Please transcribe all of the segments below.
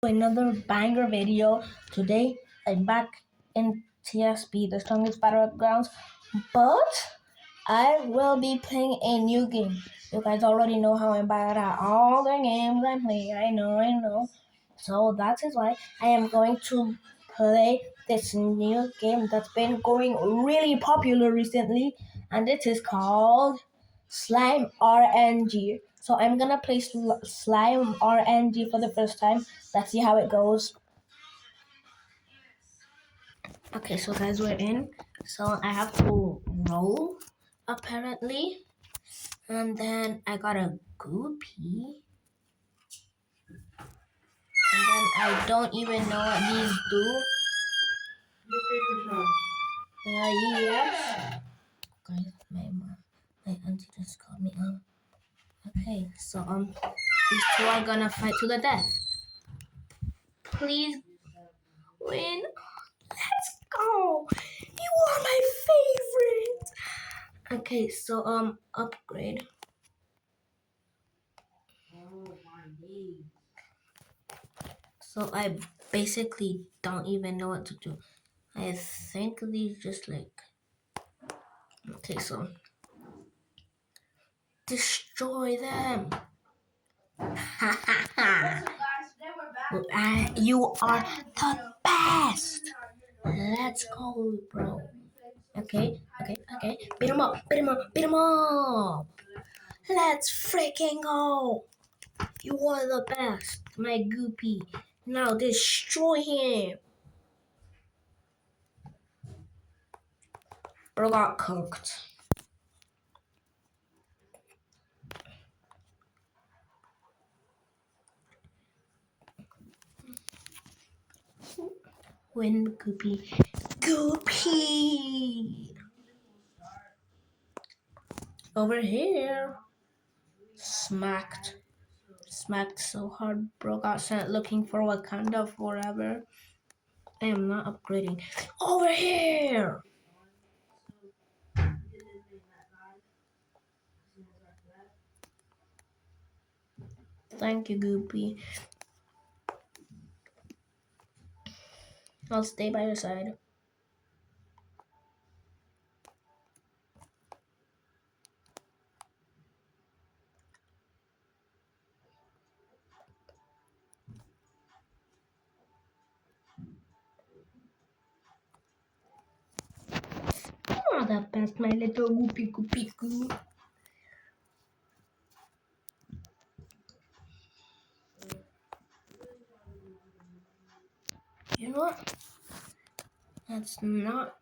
Another banger video. Today I'm back in TSP, the strongest battlegrounds, but I will be playing a new game. You guys already know how I'm bad at all the games I play. I know. So that is why I am going to play this new game that's been going really popular recently, and it is called Slime RNG. So I'm gonna play Slime RNG for the first time. Let's see how it goes. Okay, so guys, we're in. So I have to roll, apparently. And then I got a goopy. And then I don't even know what these do. Yes. Guys, my auntie just called me up. Okay, so these two are gonna fight to the death. Please win. Let's go. You are my favorite. Okay, so upgrade. So I basically don't even know what to do. I think these just like, okay, so destroy them. You are the best. Let's go, bro. Okay. Beat him up. Let's freaking go. You are the best, my goopy. Now destroy him. Bro got cooked. Win, goopy. Goopy! Over here. Smacked so hard, bro got sent looking for Wakanda forever. I am not upgrading. Over here! Thank you, goopy. I'll stay by your side. You are the best, my little goopy. You know what? That's not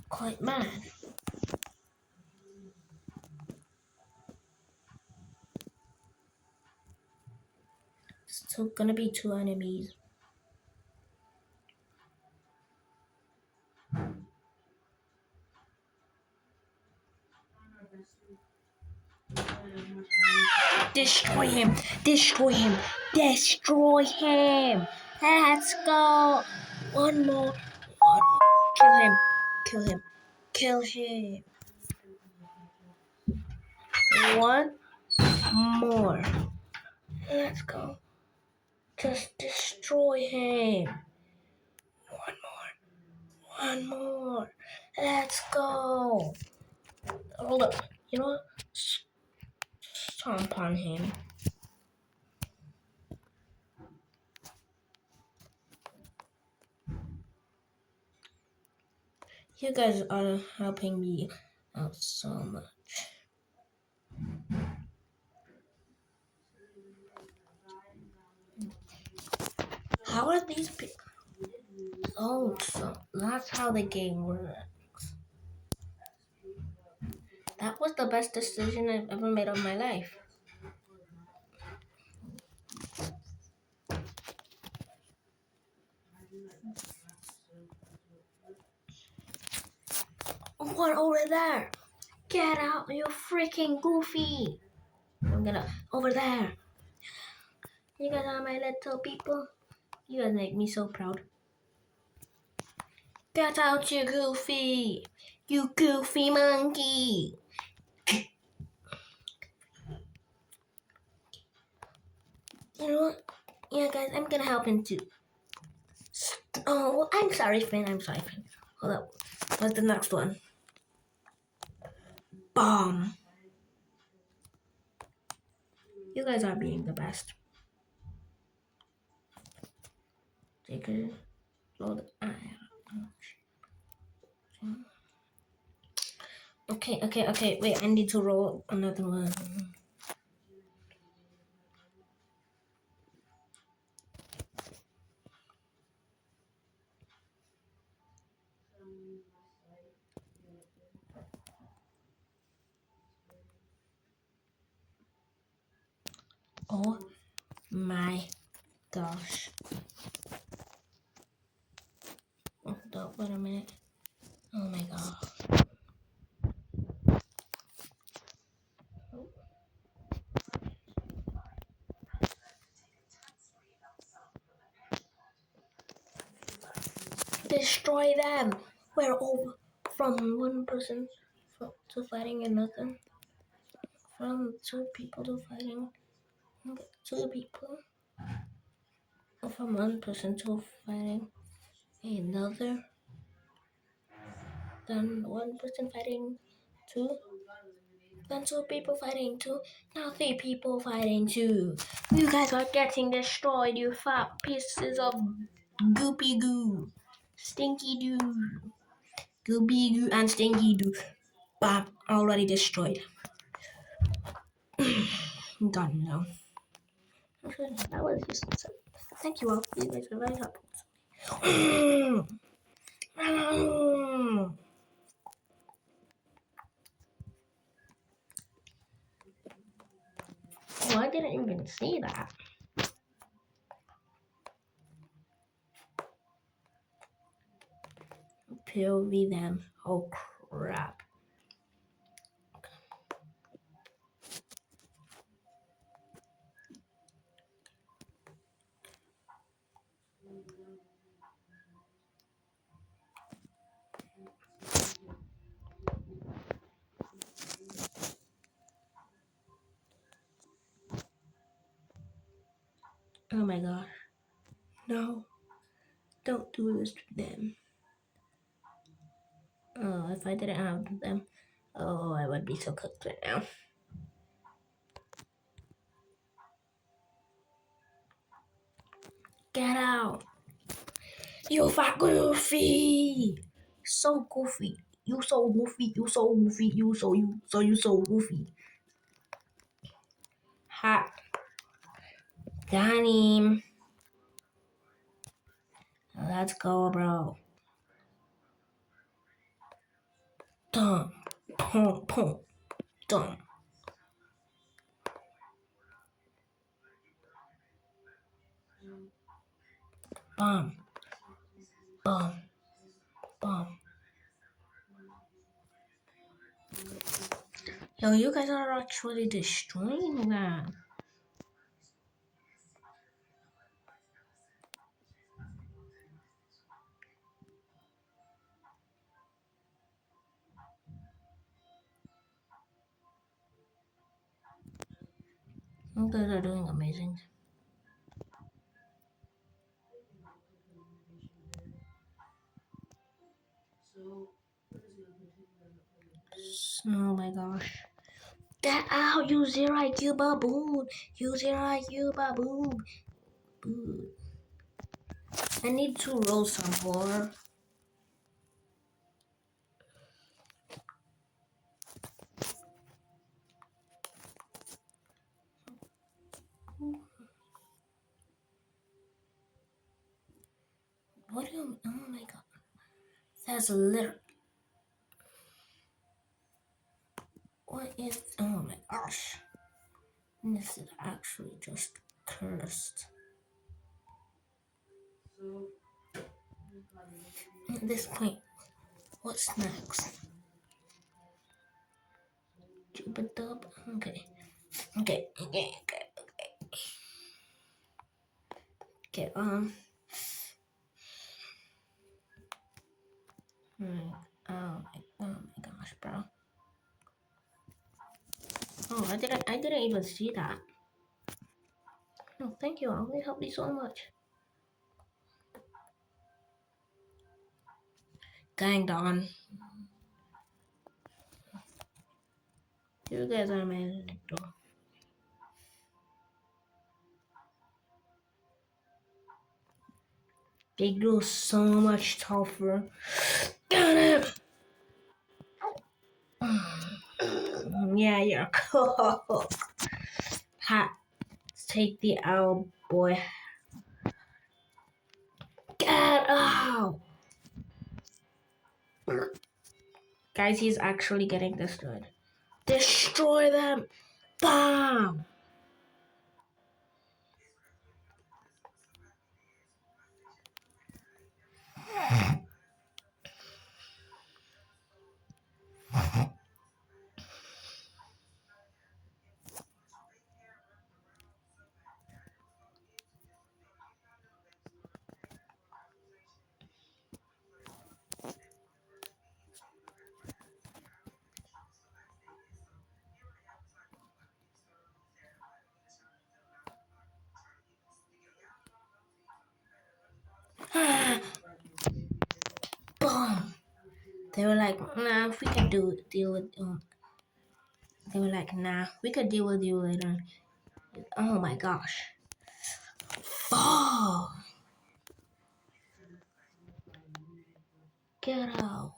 quite bad. Still gonna be 2 enemies. Destroy him! Let's go! One more. Kill him. One more. Let's go. Just destroy him. One more. Let's go. Hold up. You know what? Stomp on him. You guys are helping me out so much. How are these people? Oh, so that's how the game works. That was the best decision I've ever made of my life. One over there. Get out, you freaking goofy. I'm gonna over there. You guys are my little people. You guys make me so proud. Get out, you goofy. You goofy monkey. You know what? Yeah, guys, I'm gonna help him too. Oh, I'm sorry, Finn. I'm sorry, Finn. Hold up. What's the next one? Bomb. You guys are being the best. Take it. Load. Okay. Wait, I need to roll another one. Oh my gosh. Hold up, wait a minute. Oh my god. Destroy them. We're over from one person to fighting another. From two people to fighting two people. From one person to fighting another. Then one person fighting two. Then two people fighting two. Now three people fighting two. You guys are getting destroyed, you fat pieces of goopy goo. Stinky doo. Goopy goo and stinky doo. Bam, already destroyed. Done now. Okay, that was just. Thank you all. You guys are very helpful. Oh, I didn't even see that. POV them. Oh crap. Oh my gosh. No. Don't do this to them. Oh, if I didn't have them, oh, I would be so cooked right now. Get out. You fat goofy. So goofy. You so goofy. You so goofy. You so goofy. Ha. Got him. Let's go, bro. Dum. Pum, pum. Dum. Bum. Bum. Bum. Yo, you guys are actually destroying that. You guys are doing amazing. Oh my gosh. Get out, you zero IQ baboon. You zero IQ baboon. I need to roll some more. What do you, oh my god. That's a little, what is, oh my gosh. This is actually just cursed. At this point, what's next? Jubadub? Okay. Okay. Oh my gosh, bro. Oh, I didn't even see that. No, thank you. I'll help you so much. Gang on. You guys are my little. They do so much tougher. Got it. Yeah, you're cool. Ha. Take the L, boy. Get out! Guys, he's actually getting destroyed. Destroy them! Bam! Boom! They were like, nah, if we can deal with they were like, nah, we could deal with you later. Oh my gosh. Oh, get out.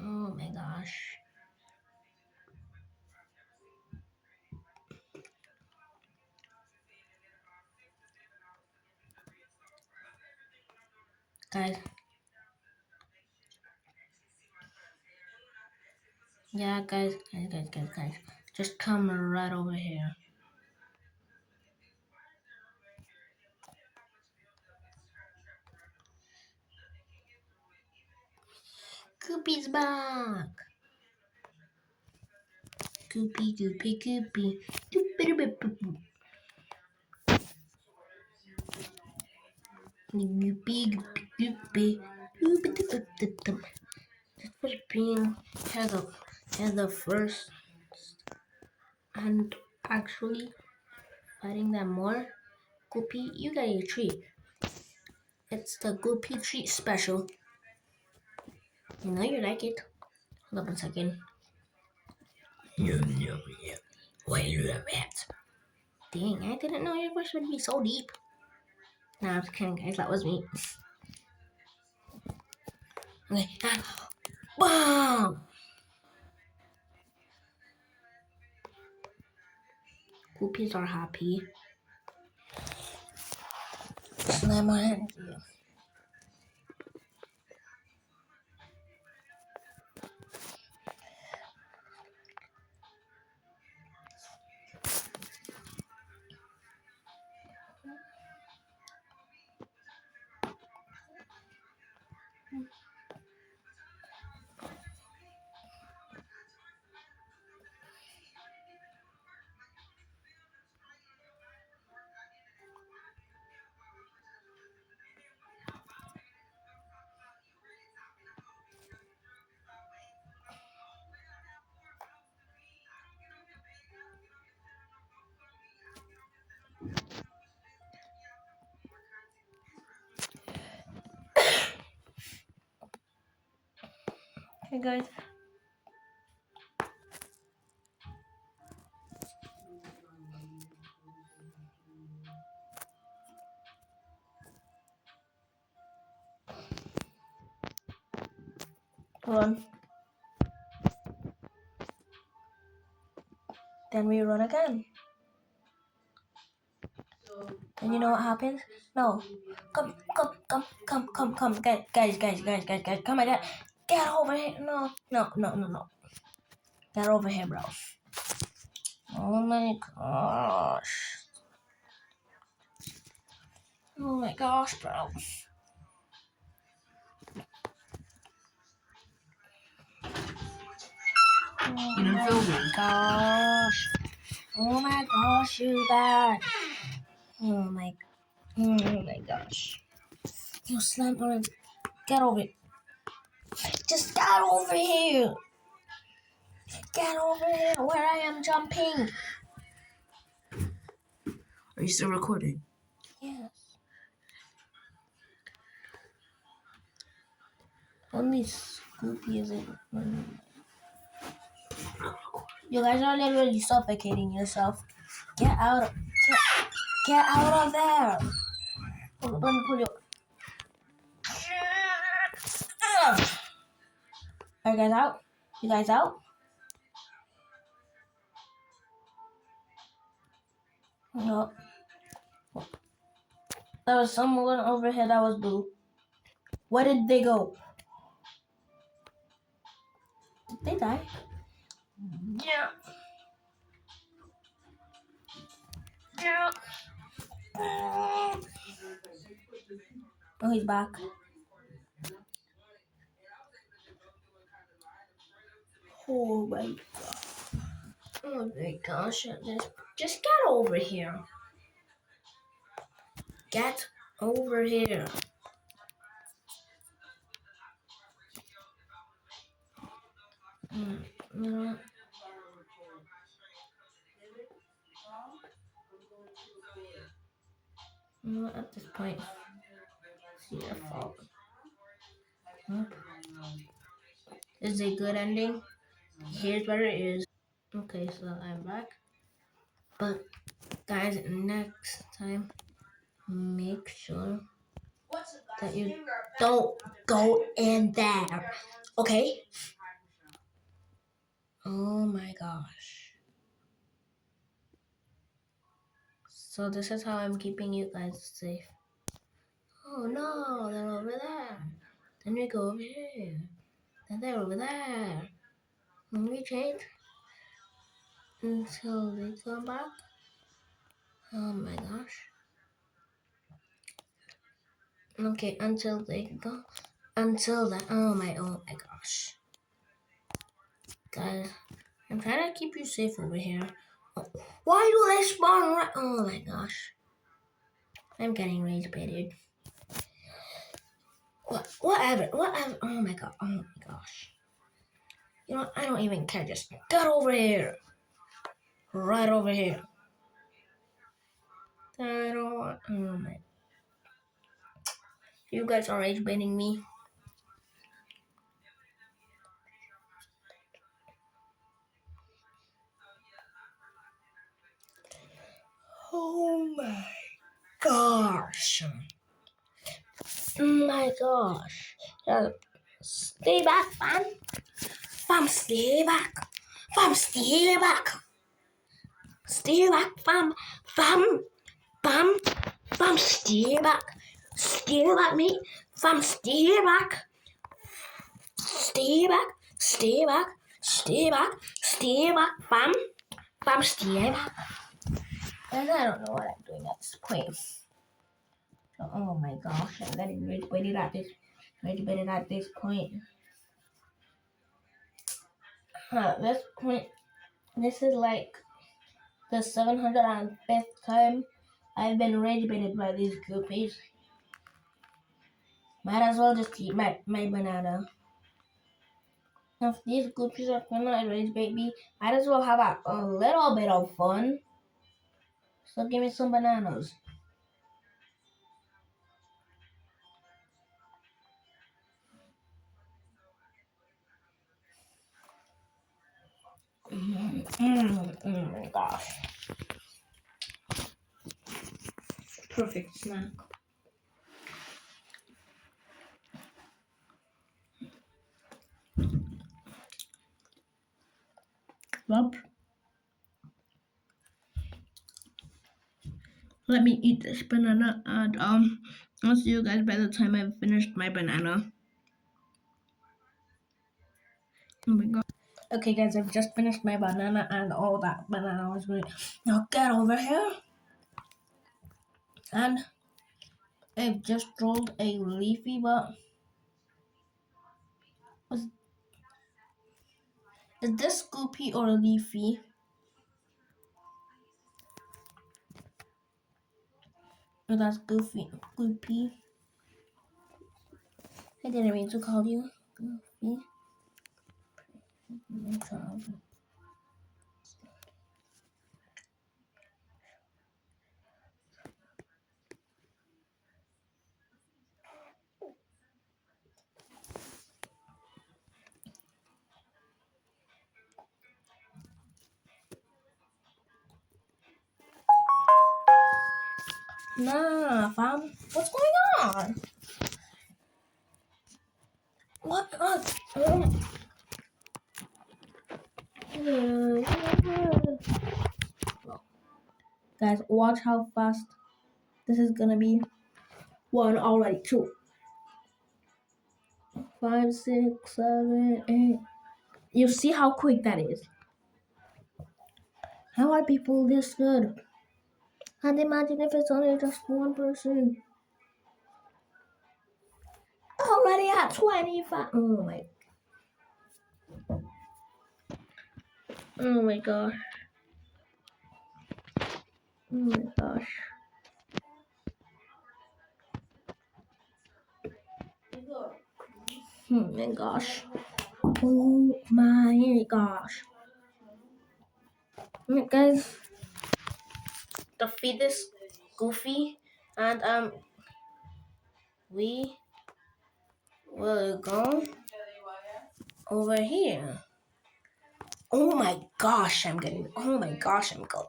Oh my gosh. Guys. Yeah, guys. Just come right over here. Goopy's back. Goopy. Goopy. Goopy. That was being had the first and actually fighting them more. Goopy, you got a treat. It's the Goopy treat special. You know you like it. Hold up a second. Yum, yum, yum. Why you love it? Dang, I didn't know your voice would be so deep. Nah, I'm just kidding, guys. That was me. Okay. Bam! Goopies are happy. Slime RNG. Hey guys. Run. Then we run again. And you know what happens? No. Come. Guys. Come on, get over here. No. Get over here, bro. Oh my gosh. Oh my gosh, bro. You didn't feel me. Gosh. Oh my gosh, you guys. Oh my gosh. You Slime RNG. Get over it. Just get over here. Get over here where I am jumping. Are you still recording? Yes. Only Scoopy isn't. You guys are literally suffocating yourself. Get out. Get out of there. Let me pull you. Are you guys out? You guys out? No. There was someone over here that was blue. Where did they go? Did they die? Yeah. Yeah. Oh, he's back. Oh my god. Oh my gosh. Just get over here. Get over here. No. No, at this point, it's your fault. Huh? Is it a good ending? Here's what it is. Okay, so I'm back. But guys, next time, make sure that you don't go in there. Okay? Oh my gosh. So this is how I'm keeping you guys safe. Oh no, they're over there. Then we go over here. Then they're over there. When we change until they come back. Oh my gosh. Okay, until they go. Until that. Oh my gosh. Guys, I'm trying to keep you safe over here. Oh, why do they spawn right? Oh my gosh. I'm getting rage baited. Whatever. Oh my god. Oh my gosh. You know, I don't even care. Just get over here. Right over here. I don't want. Oh my. You guys are rage baiting me. Oh my gosh. Oh my gosh. Stay back, fam. Fam, stay back. Fam, stay back. Stay back, fam. Fam. Fam. Fam, stay back. Stay back, mate. Fam, stay back. Stay back. Stay back. Stay back. Stay back, fam. Fam, stay back. And I don't know what I'm doing at this point. Oh my gosh, I'm getting rage baited at this point. This point, this is like the 705th time I've been rage baited by these goopies. Might as well just eat my banana. If these goopies are gonna rage bait me, might as well have a little bit of fun. So give me some bananas. Oh my gosh. Perfect snack. Well, let me eat this banana and I'll see you guys by the time I've finished my banana. Oh my god. Okay guys, I've just finished my banana and all that banana was great. Now get over here. And I've just rolled a leafy, but Is this Scoopy or Leafy? Oh, that's Goofy. Goofy. I didn't mean to call you Goofy. Nah, fam. What's going on? What? Guys, watch how fast this is gonna be. One already, two, 5, 6, 7, 8. You see how quick that is? How are people this good? And imagine if it's only just one person. Already at 25. Oh my gosh. Oh my gosh. Oh my gosh. Oh my gosh. Guys, the feed is Goofy, and we will go over here. Oh my gosh, I'm getting. Oh my gosh, I'm cold.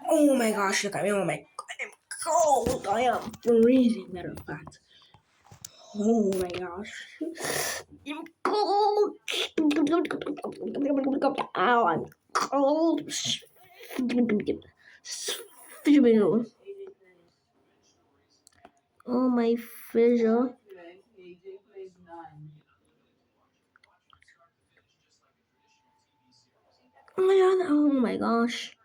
Oh my gosh, look at me. Oh my god, I'm cold. I am freezing, matter of fact. Oh my gosh. I'm cold. Ow, I'm cold. Oh my fissure. Oh my god, oh my gosh.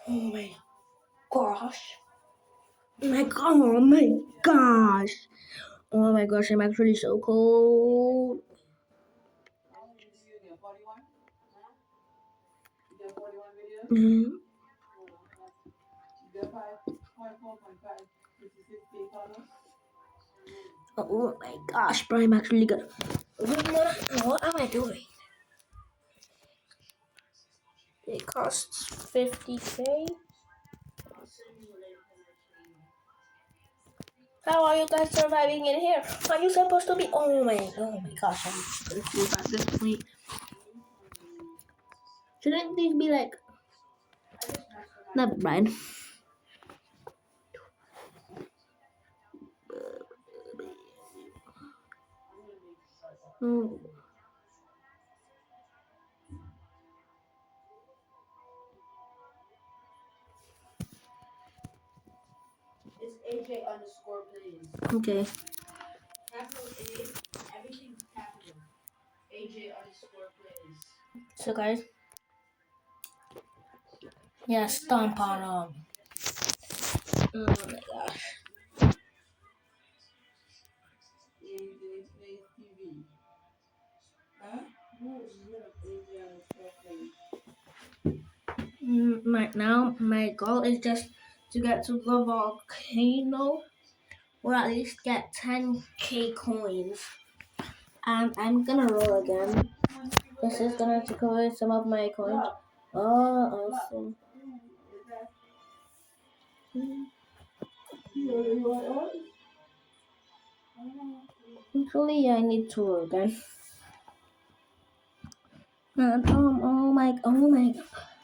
Oh my gosh. Oh my god, oh my gosh. Oh my gosh, I'm actually so cold. Oh my gosh, bro, I'm actually good. What am I doing? It costs 50k. How are you guys surviving in here? Are you supposed to be? Oh my gosh, I'm confused at this point. Shouldn't these be like? Never mind. Oh. It's AJ underscore plays. Okay. Capital A, everything's capital. AJ underscore plays. So guys, yeah, stomp on oh my gosh. AJ plays TV. Huh? No, it's not AJ underscore plays. Right now, my goal is just to get to the volcano, or at least get 10k coins. And I'm gonna roll again. This is gonna take away some of my coins. Oh, awesome. Actually, I need to roll again. And oh my,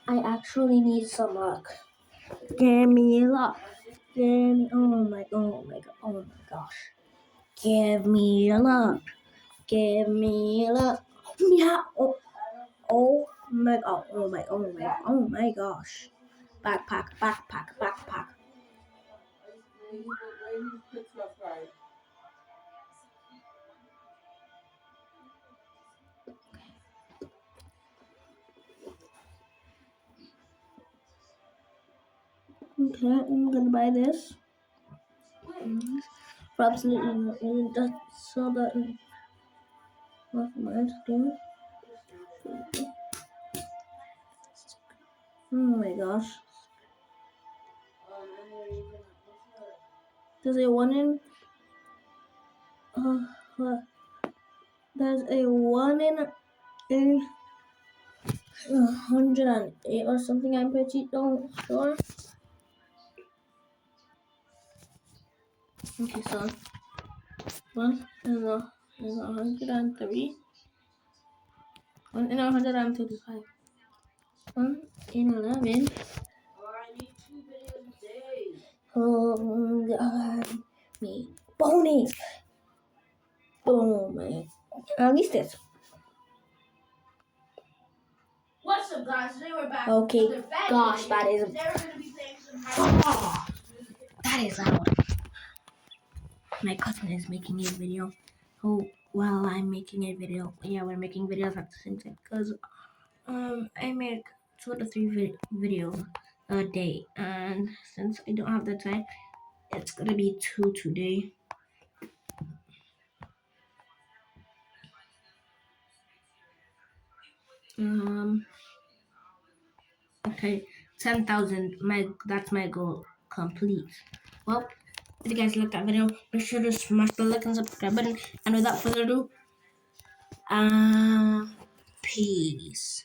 I actually need some luck. Give me luck. Give me, oh my gosh. Give me luck. Give me luck. Yeah. Oh my god. Oh my gosh. Backpack. Okay, I'm gonna buy this. For absolutely nothing. Just so that What's my screen? Oh my gosh. There's a 1 in. What? There's a 1 in 108 or something. I'm pretty sure. Okay, so 1 in 103. 1 in 135. 1 in 11. Oh, I need 2 videos a day. Oh God, me bonus. Oh man. At least this. What's up, guys? Today we're back. Okay. With another Gosh, video. that is. Today we're gonna be playing some Oh, that is loud. My cousin is making a video. Oh, while I'm making a video. Yeah, we're making videos at the same time because I make 2 to 3 videos a day, and since I don't have the time, it's gonna be 2 today. Okay, 10,000. That's my goal complete. Well, if you guys liked that video, be sure to smash the like and subscribe button. And without further ado, peace.